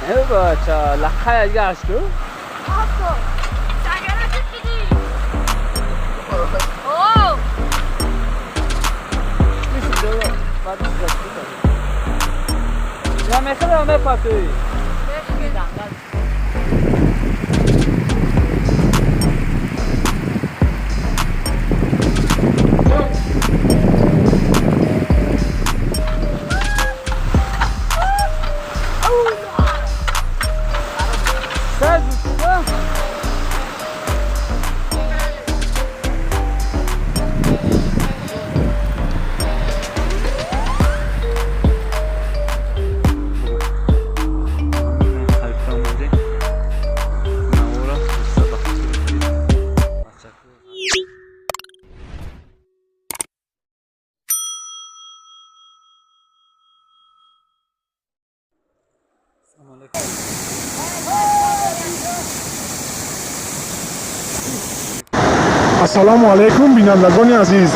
بچه لخه دیگه اشکو آفو سگرت دیدی اوه میشه دو بعد رسید یا میخواد همه پاتوی السلام علیکم بینندگان عزیز.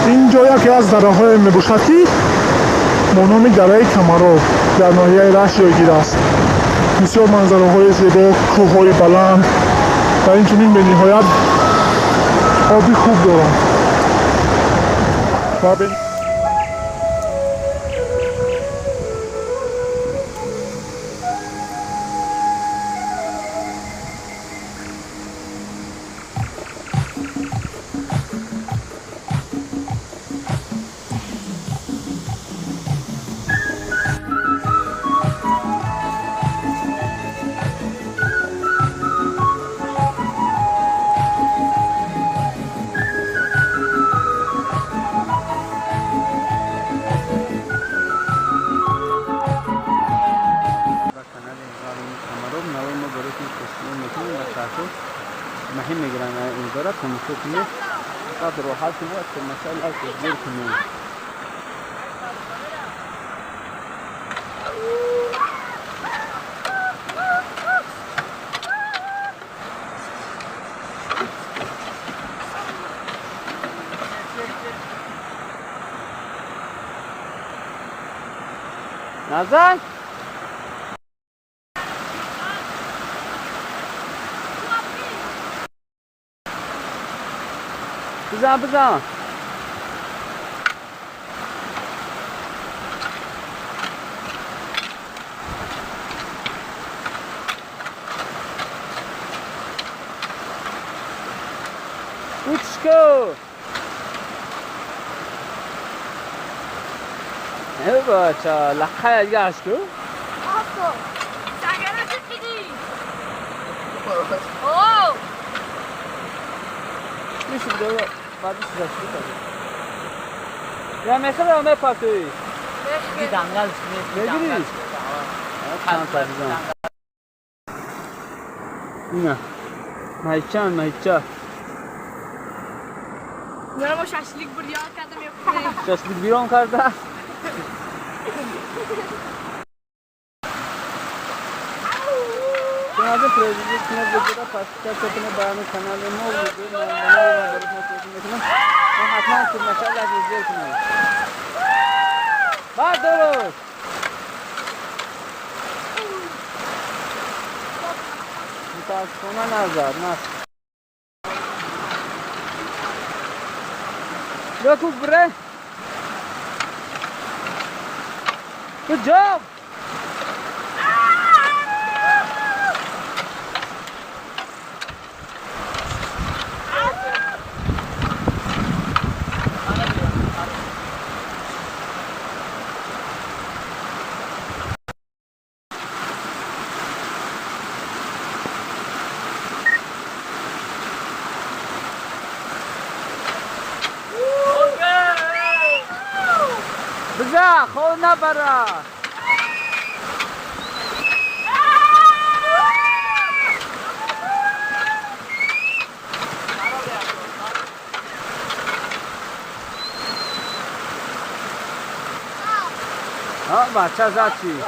اینجا یکی از دره‌های میباشد که مانند دره کمرو در ناحیه رشت جایگیر است. بسیار منظره‌های زیبا، کوه‌های بلند و اینچنین به نهایت آبی خوب دارند و مهم میگیرن این داره کنسول کنید قدر راحت کنید که مثلا از جور کنید نزن بزن Uçko بچه لخه دیگه اشکو آفو سگرت دیدی اوه میشه دو بعدش رسید یا میخواد همه پاتوی دنگل بگیری نه مایچان میرم با ششلیک بریان کردم یا ششلیک بیرون کرده Canım prezidentine burada pastel topuna bağımlı kanalına oldu. Bana var. Ben hatman kurmasa lazım izliyorsunuz. Bak doğru. Mutasona nazar. Look bre. Good job. بزا خو نبره بچه زد چی؟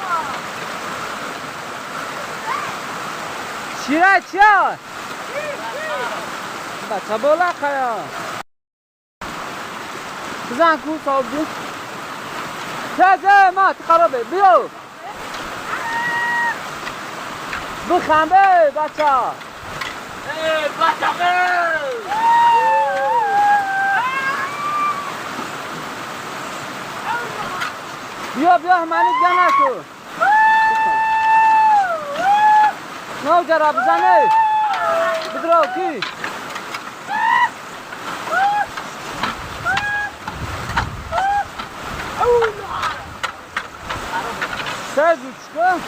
چیه؟ بچه بالا خیا بزن کو صاحب جو تازه مات خرابه بیو بخنده بچه ها. بیا همانی دیگه نشو. نه جرا بزنه. بدراو کی؟ سه دوچکا.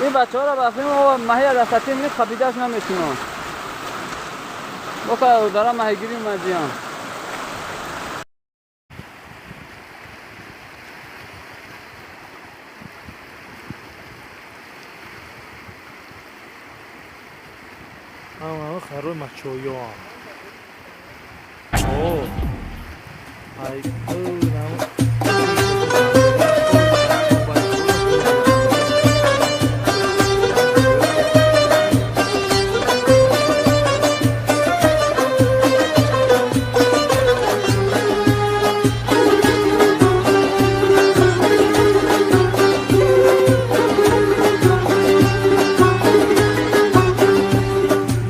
این بچه ها را بخیم و ماهی از دستتی نیست خبیدهش نمیتونم. بکر دارم ماهیگیری اومدیم. خروی مچویا اوه ای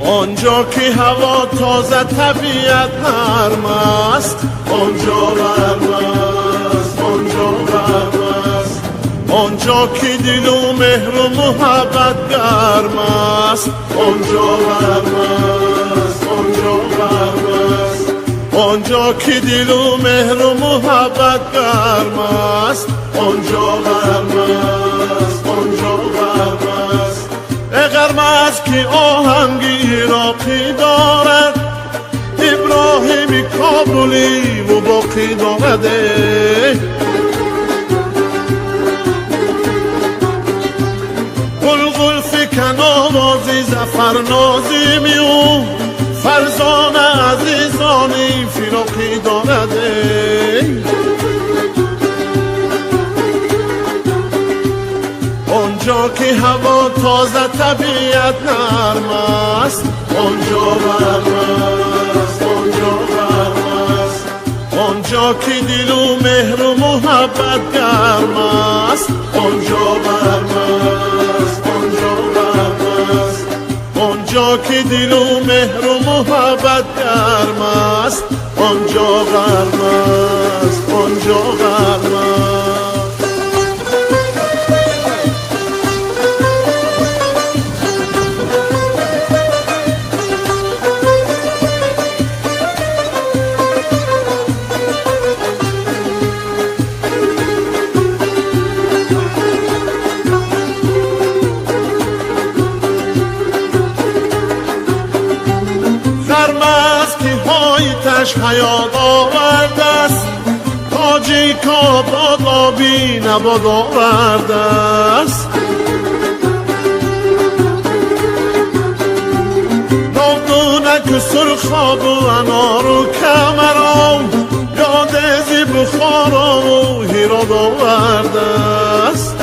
آنجا که هوا تازه طبیعت نرم است آنجا گرم است آنجا گرم است آنجا که دل و مهر و محبت گرم است آنجا گرم است آنجا گرم است آنجا که دل و مهر و محبت گرم است آنجا گرم است آنجا گرم است گرم است که آهنگی عراقی دارد ابراهیم کابلی و باقی دارد گلگل فکن آوازی زفر نازیمی و فرزان عزیزانی فراقی دارد آنجا که هوا تازه طبیعت نرم است آنجا گرم است آنجا گرم است آنجا که دل و مهر و محبت گرم است آنجا گرم است آنجا گرم است آنجا که دل و مهر و محبت گرم است آنجا گرم است آنجا گرم است حیات آورده است تاجی کاباد آبی نباد آورده است ناودونک سرخاب و انار و کمرام یاد ازی بخارا و هیراد آورده است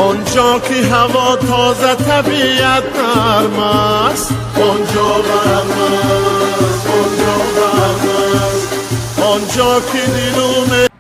آنجا که هوا تازه طبیعت نرم است آنجا گرم است آنجا گرم است آنجا که دل و